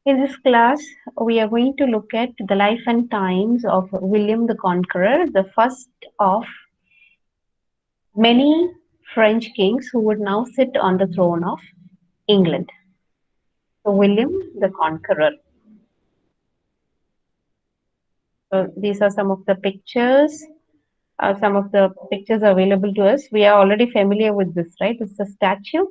In this class, we are going to look at the life and times of William the Conqueror, the first of many French kings who would now sit on the throne of England. So, William the Conqueror. So, these are some of the pictures. Some of the pictures available to us. We are already familiar with this, right? It's a statue.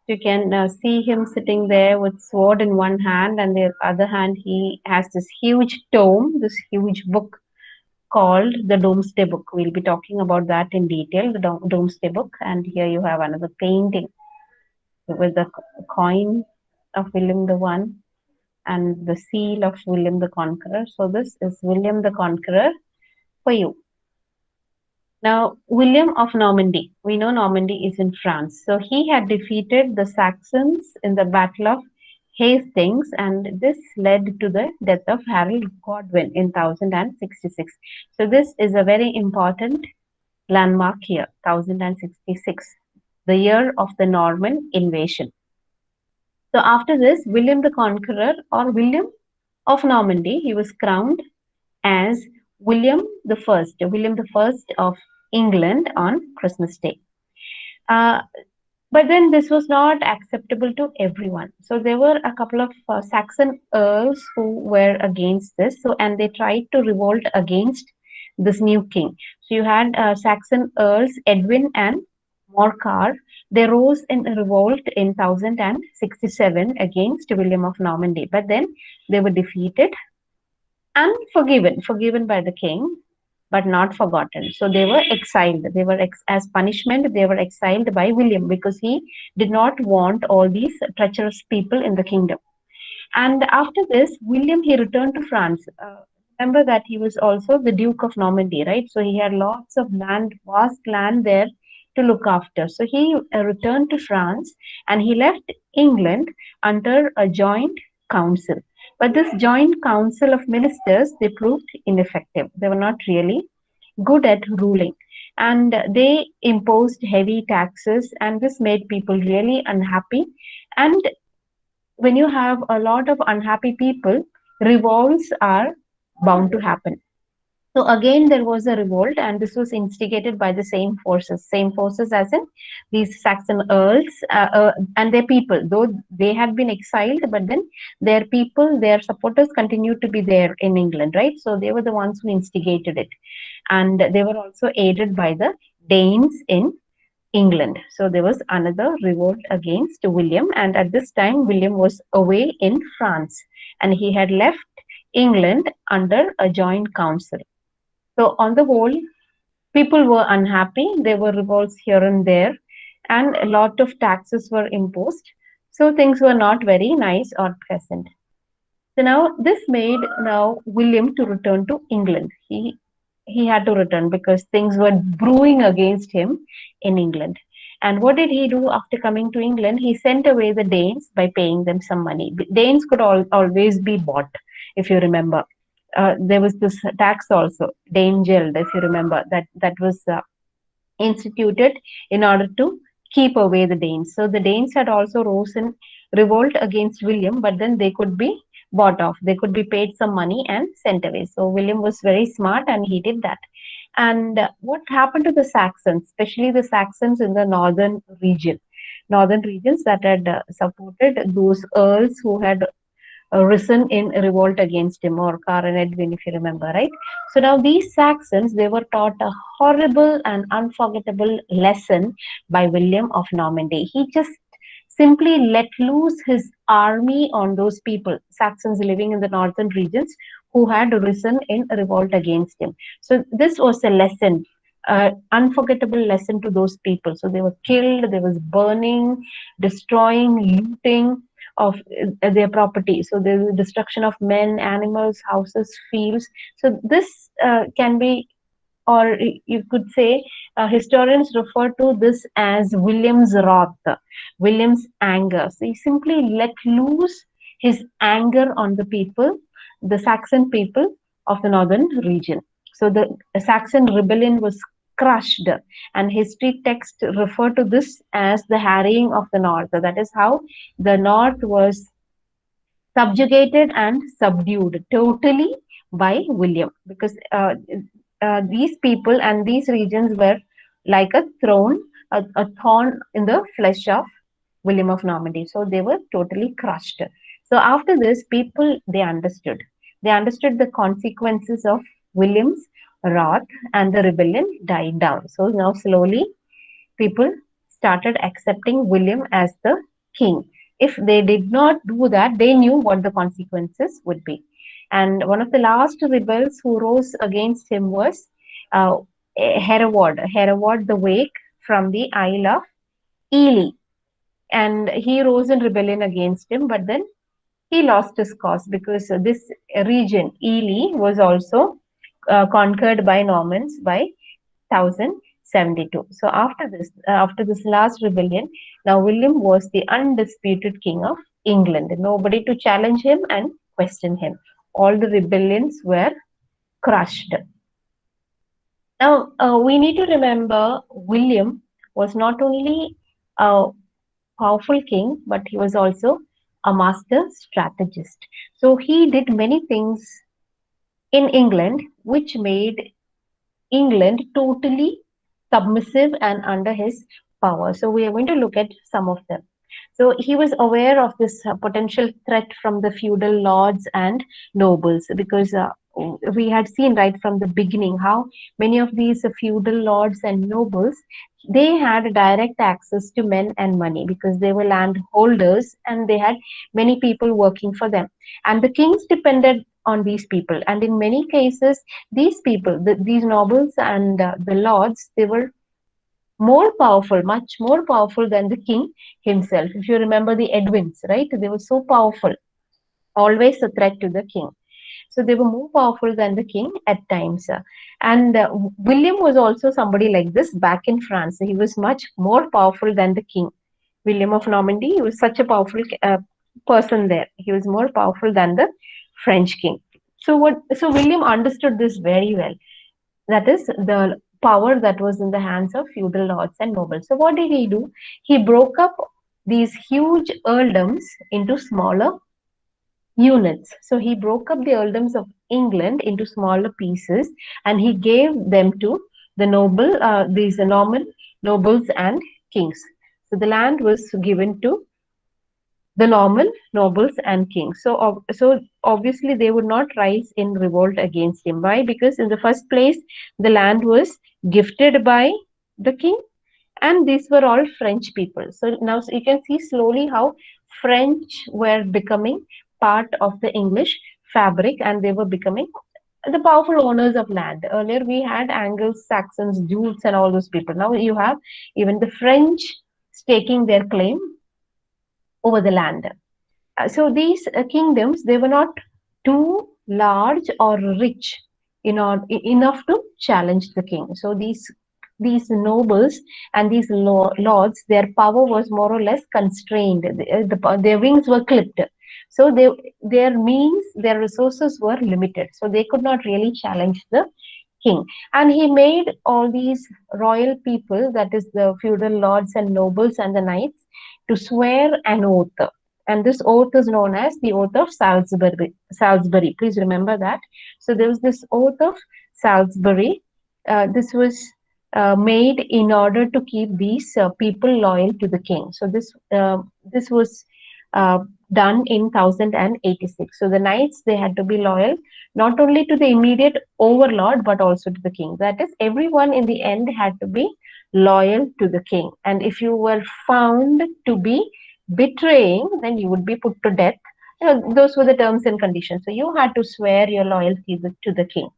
You can see him sitting there with sword in one hand, and the other hand he has this huge tome, this huge book called the Domesday Book. We'll be talking about that in detail, the Domesday Book. And here you have another painting with the coin of William the One and the seal of William the Conqueror. So this is William the Conqueror for you. Now, William of Normandy. We know Normandy is in France. So he had defeated the Saxons in the Battle of Hastings, and this led to the death of Harold Godwin in 1066. So this is a very important landmark here, 1066, the year of the Norman invasion. So after this, William the Conqueror, or William of Normandy, he was crowned as William the First of England on Christmas Day. Uh, but then this was not acceptable to everyone. So there were a couple of Saxon earls who were against this. So and they tried to revolt against this new king. So you had Saxon earls Edwin and Morcar. They rose in a revolt in 1067 against William of Normandy. But then they were defeated and forgiven by the king, but not forgotten. So they were exiled. They were as punishment. They were exiled by William because he did not want all these treacherous people in the kingdom. And after this, William he returned to France. Remember that he was also the Duke of Normandy, right? So he had lots of land, vast land there to look after. So he returned to France and he left England under a joint council. But this joint council of ministers, they proved ineffective. They were not really good at ruling. And they imposed heavy taxes, and this made people really unhappy. And when you have a lot of unhappy people, revolts are bound to happen. So again, there was a revolt, and this was instigated by the same forces as in these Saxon earls and their people. Though they had been exiled, but then their people, their supporters, continued to be there in England, right? So they were the ones who instigated it, and they were also aided by the Danes in England. So there was another revolt against William, and at this time, William was away in France, and he had left England under a joint council. So, on the whole, people were unhappy. There were revolts here and there, and a lot of taxes were imposed. So, things were not very nice or pleasant. So, now this made now William to return to England. He had to return because things were brewing against him in England. And what did he do after coming to England? He sent away the Danes by paying them some money. Danes could always be bought, if you remember. There was this tax also, Dane Geld, if you remember, that was instituted in order to keep away the Danes. So the Danes had also rose in revolt against William, but then they could be bought off. They could be paid some money and sent away. So William was very smart and he did that. And what happened to the Saxons, especially the Saxons in the northern regions that had supported those earls who had risen in revolt against him, or Car and Edwin, if you remember, right? So now these Saxons, they were taught a horrible and unforgettable lesson by William of Normandy. He just simply let loose his army on those people, Saxons living in the northern regions, who had risen in revolt against him. So this was a lesson, unforgettable lesson to those people. So they were killed, there was burning, destroying, looting of their property. So there's the destruction of men, animals, houses, fields. So this can be, or you could say, historians refer to this as William's wrath, William's anger. So he simply let loose his anger on the people, the Saxon people of the northern region. So the Saxon rebellion was crushed, and history texts refer to this as the harrying of the north. So that is how the north was subjugated and subdued totally by William, because these people and these regions were like a a thorn in the flesh of William of Normandy. So they were totally crushed. So after this, people they understood. They understood the consequences of William's wrath, and the rebellion died down. So now slowly people started accepting William as the king. If they did not do that, they knew what the consequences would be. And one of the last rebels who rose against him was uh, Hereward. Hereward the Wake from the Isle of Ely. And he rose in rebellion against him, but then he lost his cause because this region, Ely, was also conquered by Normans by 1072. So after this last rebellion, now William was the undisputed king of England. Nobody to challenge him and question him. All the rebellions were crushed. Now we need to remember William was not only a powerful king, but he was also a master strategist. So he did many things in England which made England totally submissive and under his power. So we are going to look at some of them. So he was aware of this potential threat from the feudal lords and nobles, because we had seen right from the beginning how many of these feudal lords and nobles, they had direct access to men and money because they were landholders and they had many people working for them, and the kings depended on these people. And in many cases, these people, these nobles and the lords, they were more powerful, much more powerful than the king himself. If you remember the Edwins, right? They were so powerful, always a threat to the king. So they were more powerful than the king at times. And William was also somebody like this back in France. He was much more powerful than the king. William of Normandy, he was such a powerful person there. He was more powerful than the French king. So William understood this very well. That is the power that was in the hands of feudal lords and nobles. So what did he do? He broke up these huge earldoms into smaller units. So he broke up the earldoms of England into smaller pieces, and he gave them to these Norman nobles and kings. So the land was given to the Norman nobles and kings. So obviously they would not rise in revolt against him. Why? Because in the first place, the land was gifted by the king, and these were all French people. So now you can see slowly how French were becoming part of the English fabric, and they were becoming the powerful owners of land. Earlier we had Angles, Saxons, Jutes, and all those people. Now you have even the French staking their claim over the land. So these kingdoms, they were not too large or rich enough to challenge the king. So these nobles and these lords, their power was more or less constrained. Their wings were clipped. So their means, their resources were limited. So they could not really challenge the king. And he made all these royal people, that is the feudal lords and nobles and the knights, to swear an oath. And this oath is known as the oath of Salisbury. Salisbury. Please remember that. So there was this oath of Salisbury. This was made in order to keep these people loyal to the king. So this was uh, done in 1086. So the knights, they had to be loyal not only to the immediate overlord but also to the king. That is, everyone in the end had to be loyal to the king. And if you were found to be betraying, then you would be put to death. Those were the terms and conditions. So you had to swear your loyalty to the king.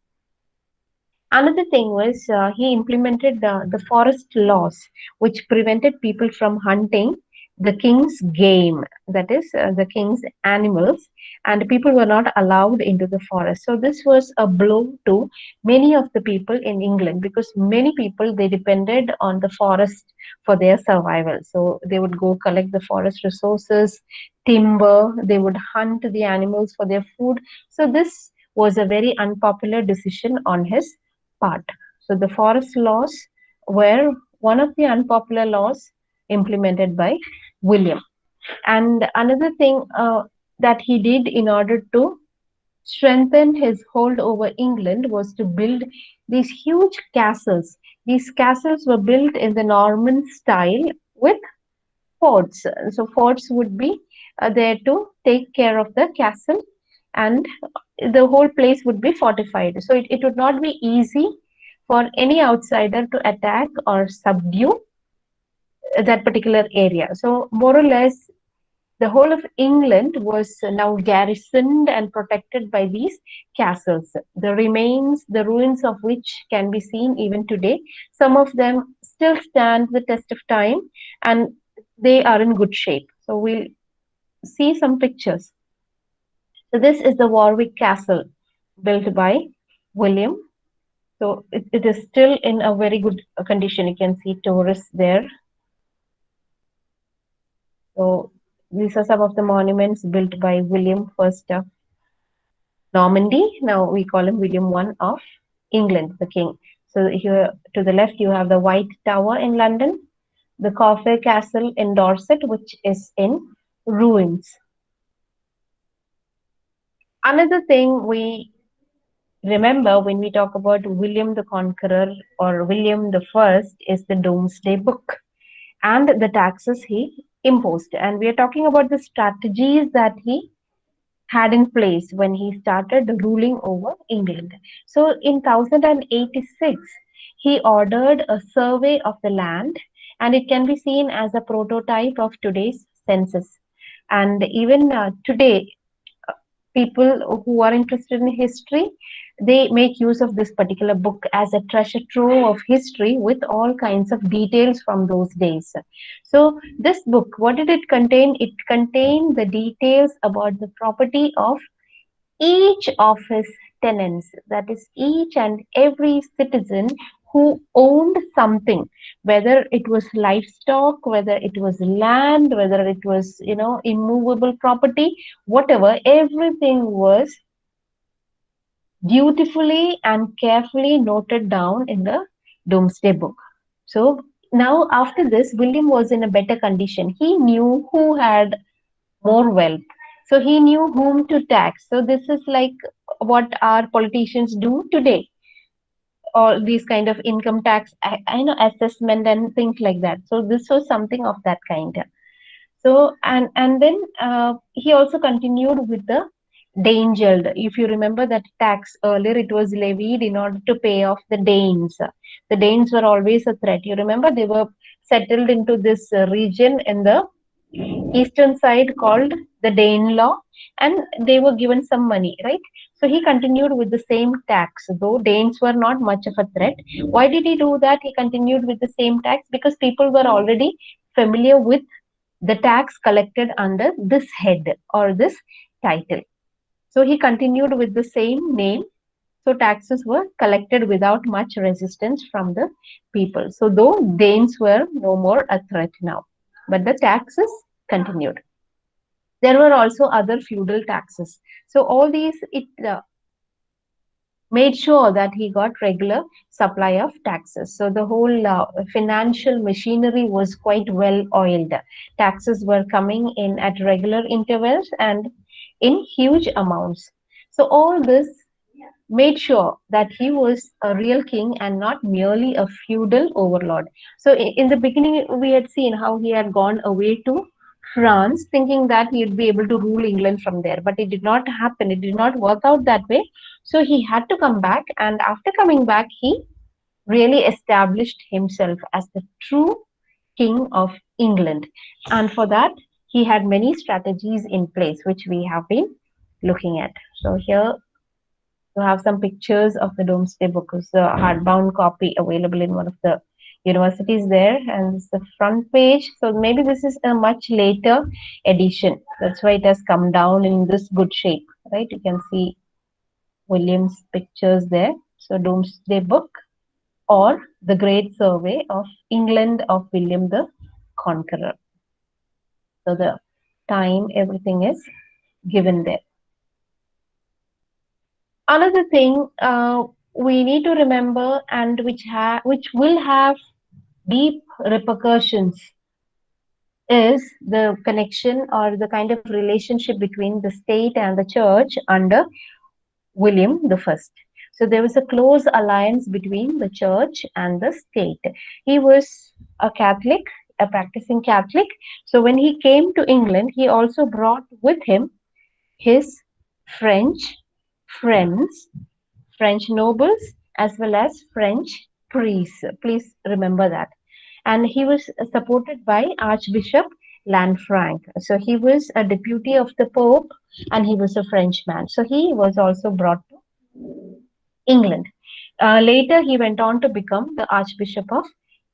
Another thing was he implemented the forest laws, which prevented people from hunting the king's game, that is, the king's animals, and people were not allowed into the forest. So this was a blow to many of the people in England, because many people, they depended on the forest for their survival. So they would go collect the forest resources, timber, they would hunt the animals for their food. So this was a very unpopular decision on his part. So the forest laws were one of the unpopular laws implemented by William. And another thing, that he did in order to strengthen his hold over England was to build these huge castles. These castles were built in the Norman style with forts. So forts would be there to take care of the castle, and the whole place would be fortified. So it would not be easy for any outsider to attack or subdue that particular area. So more or less, the whole of England was now garrisoned and protected by these castles. The remains, the ruins of which can be seen even today. Some of them still stand the test of time and they are in good shape. So we'll see some pictures. So this is the Warwick Castle built by William. So it is still in a very good condition. You can see tourists there. So these are some of the monuments built by William First of Normandy. Now we call him William I of England, the king. So here to the left you have the White Tower in London, the Conqueror Castle in Dorset, which is in ruins. Another thing we remember when we talk about William the Conqueror or William the First is the Domesday Book and the taxes he imposed. And we are talking about the strategies that he had in place when he started ruling over England. So in 1086, he ordered a survey of the land, and it can be seen as a prototype of today's census. And even today, people who are interested in history, they make use of this particular book as a treasure trove of history with all kinds of details from those days. So this book, what did it contain? It contained the details about the property of each of his tenants, that is each and every citizen who owned something, whether it was livestock, whether it was land, whether it was, immovable property, whatever, everything was dutifully and carefully noted down in the Domesday Book. So now, after this, William was in a better condition. He knew who had more wealth. So he knew whom to tax. So this is like what our politicians do today. All these kind of income tax, I know assessment and things like that. So this was something of that kind. So and then he also continued with the Danegeld. If you remember that tax earlier, it was levied in order to pay off the Danes. The Danes were always a threat. You remember they were settled into this region in the eastern side called the Danelaw, and they were given some money, right? So he continued with the same tax, though Danes were not much of a threat. Why did he do that? He continued with the same tax because people were already familiar with the tax collected under this head or this title. So he continued with the same name. So taxes were collected without much resistance from the people. So though Danes were no more a threat now, but the taxes continued. There were also other feudal taxes. So all these, it made sure that he got regular supply of taxes. So the whole financial machinery was quite well oiled. Taxes were coming in at regular intervals and in huge amounts. So all this made sure that he was a real king and not merely a feudal overlord. So in the beginning, we had seen how he had gone away to France, thinking that he'd be able to rule England from there, but it did not happen. It did not work out that way. So he had to come back, and after coming back, he really established himself as the true king of England. And for that, he had many strategies in place, which we have been looking at. So here you have some pictures of the Domesday Book. It's a hardbound copy available in one of the universities there, and it's the front page. So maybe this is a much later edition. That's why it has come down in this good shape, right? You can see William's pictures there. So Domesday Book or the Great Survey of England of William the Conqueror. So the time, everything is given there. Another thing we need to remember, and which will have deep repercussions, is the connection or the kind of relationship between the state and the church under William the First. So there was a close alliance between the church and the state. He was a Catholic, a practicing Catholic. So when he came to England, he also brought with him his French friends, French nobles, as well as French priests. Please remember that. And he was supported by Archbishop Lanfranc. So he was a deputy of the Pope and he was a Frenchman. So he was also brought to England. Later, he went on to become the Archbishop of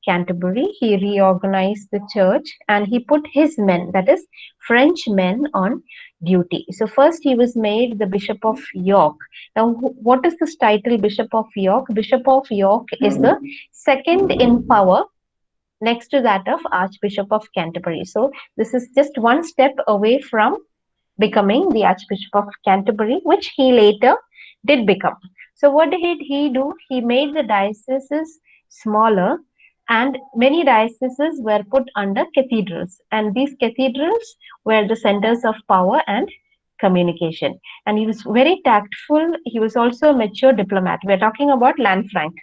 Canterbury. He reorganized the church and he put his men, that is, French men, on duty. So, first, he was made the Bishop of York. Now, what is this title, Bishop of York? Bishop of York is the second in power next to that of Archbishop of Canterbury. So, this is just one step away from becoming the Archbishop of Canterbury, which he later did become. So, what did he do? He made the dioceses smaller, and many dioceses were put under cathedrals, and these cathedrals were the centers of power and communication. And he was very tactful. He was also a mature diplomat. We're talking about Lanfranc,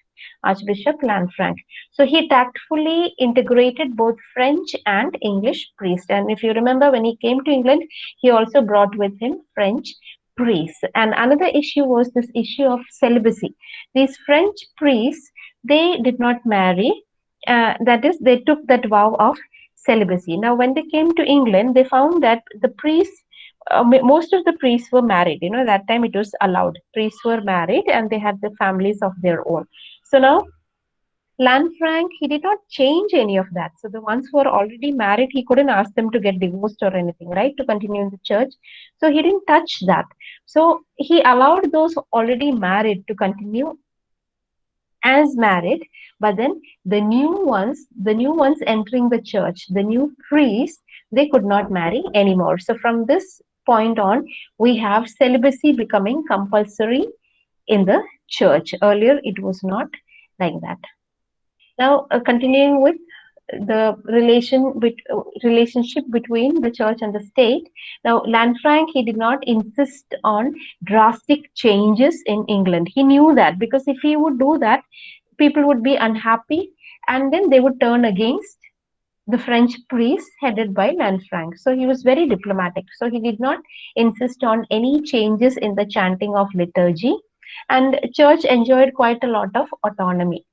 Archbishop Lanfranc. So he tactfully integrated both French and English priests. And if you remember, when he came to England, he also brought with him French priests. And another issue was this issue of celibacy. These French priests, they did not marry. That is, they took that vow of celibacy. Now, when they came to England, they found that the priests, most of the priests were married. You know, that time it was allowed. Priests were married and they had the families of their own. So now Lanfranc, he did not change any of that. So the ones who were already married, he couldn't ask them to get divorced or anything, right? To continue in the church. So he didn't touch that. So he allowed those already married to continue as married, but then the new ones entering the church, the new priests, they could not marry anymore. So from this point on, we have celibacy becoming compulsory in the church. Earlier, it was not like that. Now, continuing with the relationship between the church and the state. Now, Lanfranc, he did not insist on drastic changes in England. He knew that because if he would do that, people would be unhappy and then they would turn against the French priests headed by Lanfranc. So he was very diplomatic. So he did not insist on any changes in the chanting of liturgy, and church enjoyed quite a lot of autonomy,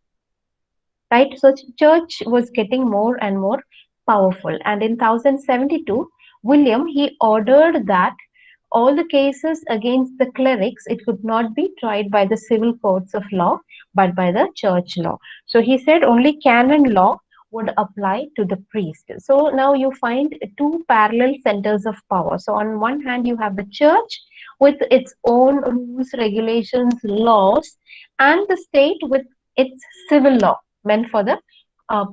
right? So church was getting more and more powerful. And in 1072, William, he ordered that all the cases against the clerics, it could not be tried by the civil courts of law, but by the church law. So he said only canon law would apply to the priest. So now you find two parallel centers of power. So on one hand, you have the church with its own rules, regulations, laws, and the state with its civil law meant for the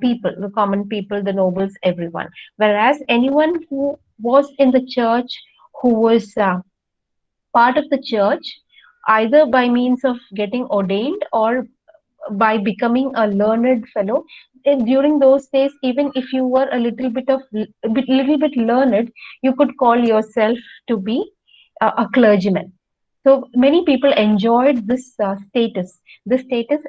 people, the common people, the nobles, everyone. Whereas anyone who was in the church, who was part of the church, either by means of getting ordained or by becoming a learned fellow. And during those days, even if you were a little bit learned, you could call yourself to be a clergyman. So many people enjoyed this status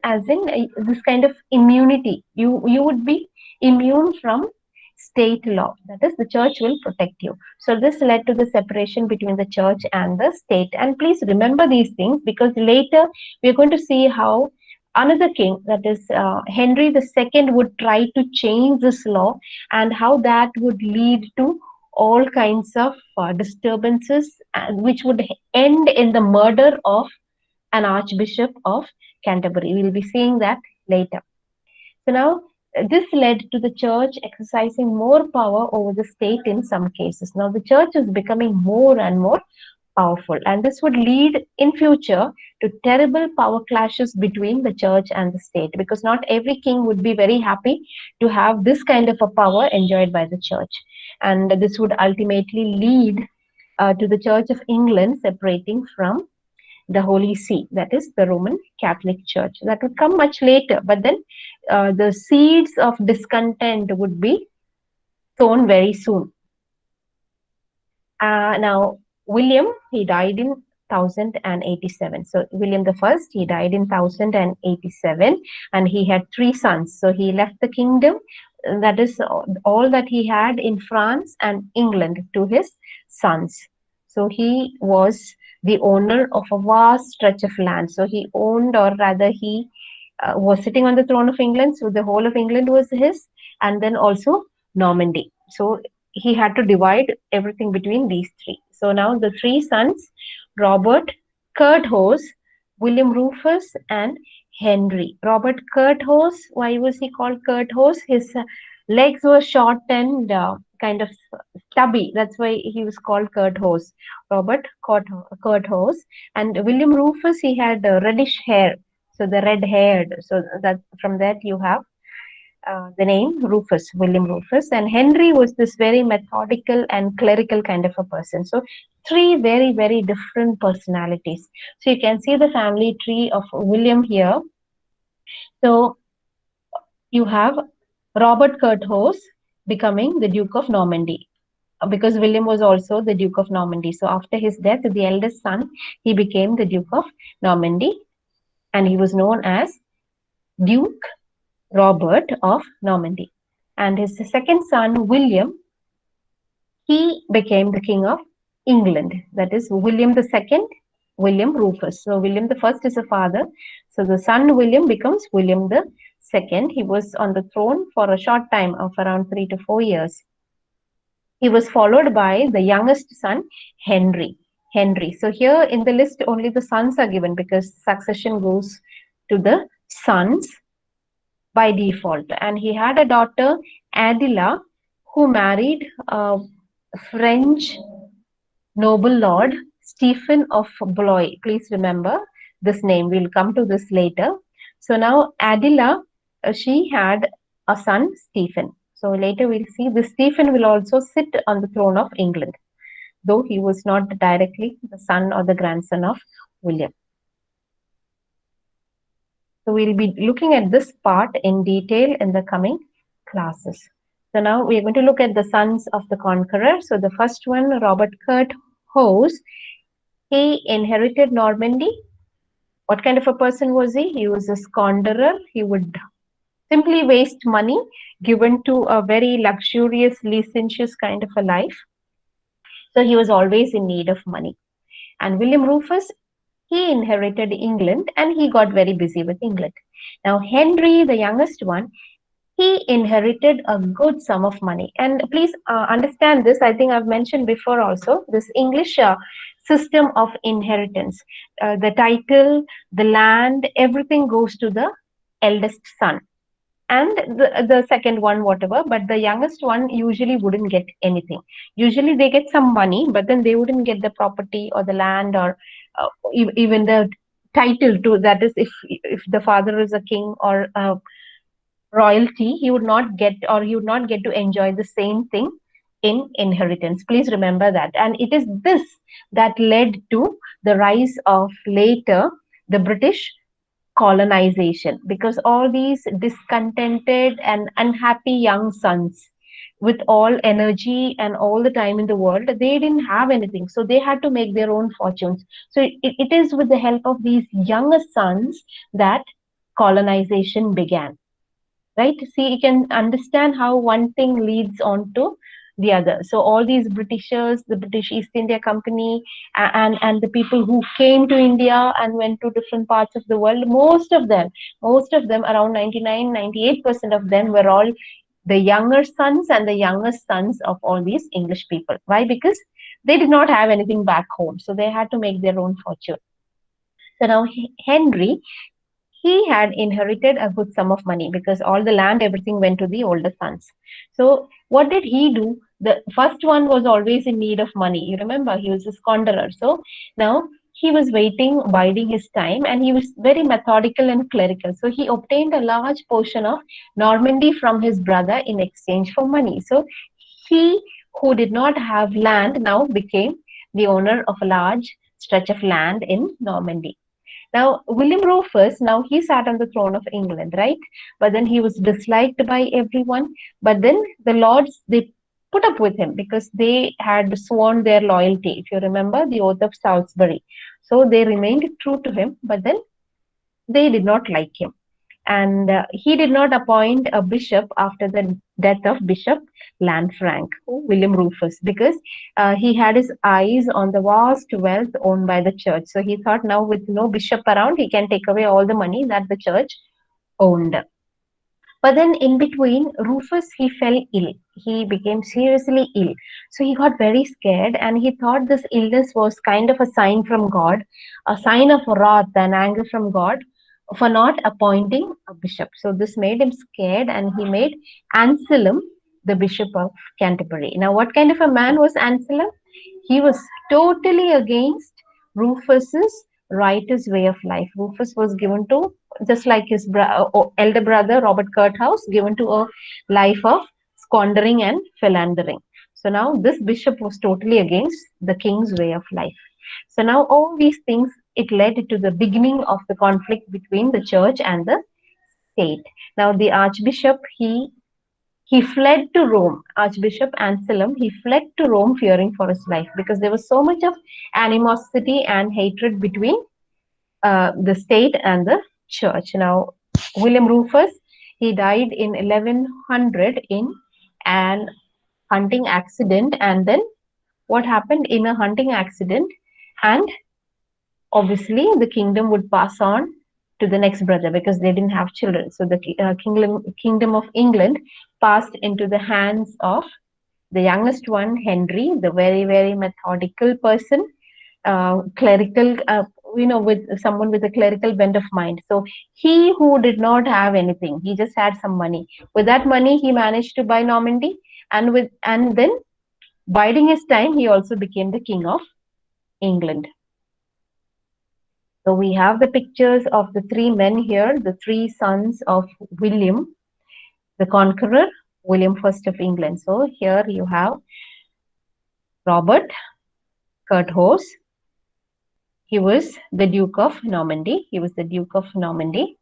as in this kind of immunity. You would be immune from state law. That is, the church will protect you. So this led to the separation between the church and the state. And please remember these things because later we're going to see how another king, that is Henry II, would try to change this law and how that would lead to all kinds of disturbances, which would end in the murder of an Archbishop of Canterbury. We'll be seeing that later. So now this led to the church exercising more power over the state in some cases. Now the church is becoming more and more powerful, and this would lead in future to terrible power clashes between the church and the state, because not every king would be very happy to have this kind of a power enjoyed by the church, and this would ultimately lead to the Church of England separating from the Holy See, that is the Roman Catholic Church. That would come much later, but then the seeds of discontent would be throne very soon. Now, William, he died in 1087. So, William the First, he died in 1087, and he had three sons. So, he left the kingdom, that is all that he had in France and England, to his sons. So, he was the owner of a vast stretch of land. So, he owned, or rather, he was sitting on the throne of England. So, the whole of England was his, and then also Normandy. So, he had to divide everything between these three. So now the three sons, Robert Curthose, William Rufus, and Henry. Robert Curthose, why was he called Curthose? His legs were short and kind of stubby. That's why he was called Curthose. Robert Curthose. And William Rufus, he had reddish hair. So the red haired. So that from that you have the name Rufus, William Rufus, and Henry was this very methodical and clerical kind of a person. So, three very, very different personalities. So, you can see the family tree of William here. So, you have Robert Curthose becoming the Duke of Normandy, because William was also the Duke of Normandy. So, after his death, the eldest son, he became the Duke of Normandy, and he was known as Duke Robert of Normandy. And his second son, William, he became the king of England. That is William the second, William Rufus. So William the first is a father. So the son William becomes William the second. He was on the throne for a short time of around 3 to 4 years. He was followed by the youngest son, Henry. Henry. So here in the list, only the sons are given because succession goes to the sons by default. And he had a daughter, Adela, who married a French noble lord, Stephen of Blois. Please remember this name. We'll come to this later. So now Adela, she had a son, Stephen. So later we'll see this Stephen will also sit on the throne of England, though he was not directly the son or the grandson of William. So we'll be looking at this part in detail in the coming classes. So now we're going to look at the sons of the conqueror. So the first one, Robert Curthose, he inherited Normandy. What kind of a person was he? He was a squanderer. He would simply waste money given to a very luxurious, licentious kind of a life. So he was always in need of money. And William Rufus, he inherited England and he got very busy with England. Now, Henry, the youngest one, he inherited a good sum of money. And please understand this, I think I've mentioned before also, this English system of inheritance. The title, the land, everything goes to the eldest son. And the second one, whatever, but the youngest one usually wouldn't get anything. Usually they get some money, but then they wouldn't get the property or the land or even the title to that. Is if the father is a king or royalty, he would not get, or he would not get to enjoy the same thing in inheritance. Please remember that. And it is this that led to the rise of later the British colonization, because all these discontented and unhappy young sons with all energy and all the time in the world, they didn't have anything, so they had to make their own fortunes. So it is with the help of these younger sons that colonization began, right? See, you can understand how one thing leads on to the other. So all these Britishers, the British East India Company, and the people who came to India and went to different parts of the world, most of them, around 99-98% of them were all the younger sons and the youngest sons of all these English people. Why? Because they did not have anything back home, so they had to make their own fortune. So now Henry, he had inherited a good sum of money because all the land, everything went to the older sons. So what did he do? The first one was always in need of money. You remember, he was a squanderer. So now he was waiting, biding his time, and he was very methodical and clerical. So he obtained a large portion of Normandy from his brother in exchange for money. So he, who did not have land, now became the owner of a large stretch of land in Normandy. Now, William Rufus, now he sat on the throne of England, right? But then he was disliked by everyone. But then the lords, they put up with him because they had sworn their loyalty. If you remember the oath of Salisbury, so they remained true to him, but then they did not like him. And he did not appoint a bishop after the death of Bishop Lanfranc, William Rufus, because he had his eyes on the vast wealth owned by the church. So he thought now with no bishop around, he can take away all the money that the church owned. But then in between, Rufus, he fell ill. He became seriously ill. So he got very scared and he thought this illness was kind of a sign from God, a sign of wrath and anger from God for not appointing a bishop. So this made him scared and he made Anselm the Bishop of Canterbury. Now, what kind of a man was Anselm? He was totally against Rufus's righteous way of life. Rufus was given to, just like his elder brother Robert Curthouse, given to a life of squandering and philandering. So now this bishop was totally against the king's way of life. So now all these things, it led to the beginning of the conflict between the church and the state. Now the archbishop, he fled to Rome. Archbishop Anselm, he fled to Rome fearing for his life because there was so much of animosity and hatred between the state and the church. Now, William Rufus, he died in 1100 in an hunting accident. And then what happened in a hunting accident? And obviously, the kingdom would pass on to the next brother because they didn't have children. So the kingdom of England passed into the hands of the youngest one, Henry, the very, very methodical person, clerical, with someone with a clerical bent of mind. So he who did not have anything, he just had some money. With that money, he managed to buy Normandy, and then biding his time, he also became the king of England. So we have the pictures of the three men here, the three sons of William the Conqueror, William I of England. So here you have Robert Curthose. He was the Duke of Normandy. He was the Duke of Normandy.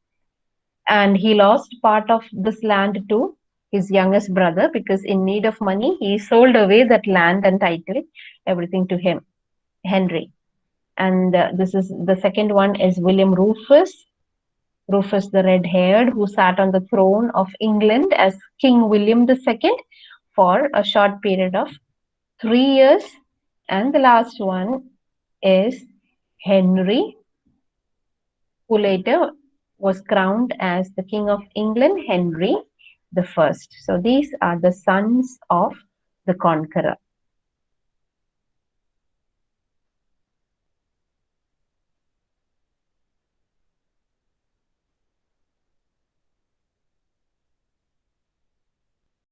And he lost part of this land to his youngest brother because in need of money, he sold away that land and title, everything to him, Henry. And this is the second one is William Rufus. Rufus the red-haired, who sat on the throne of England as King William II for a short period of 3 years. And the last one is Henry, who later was crowned as the King of England, Henry I. So these are the sons of the Conqueror.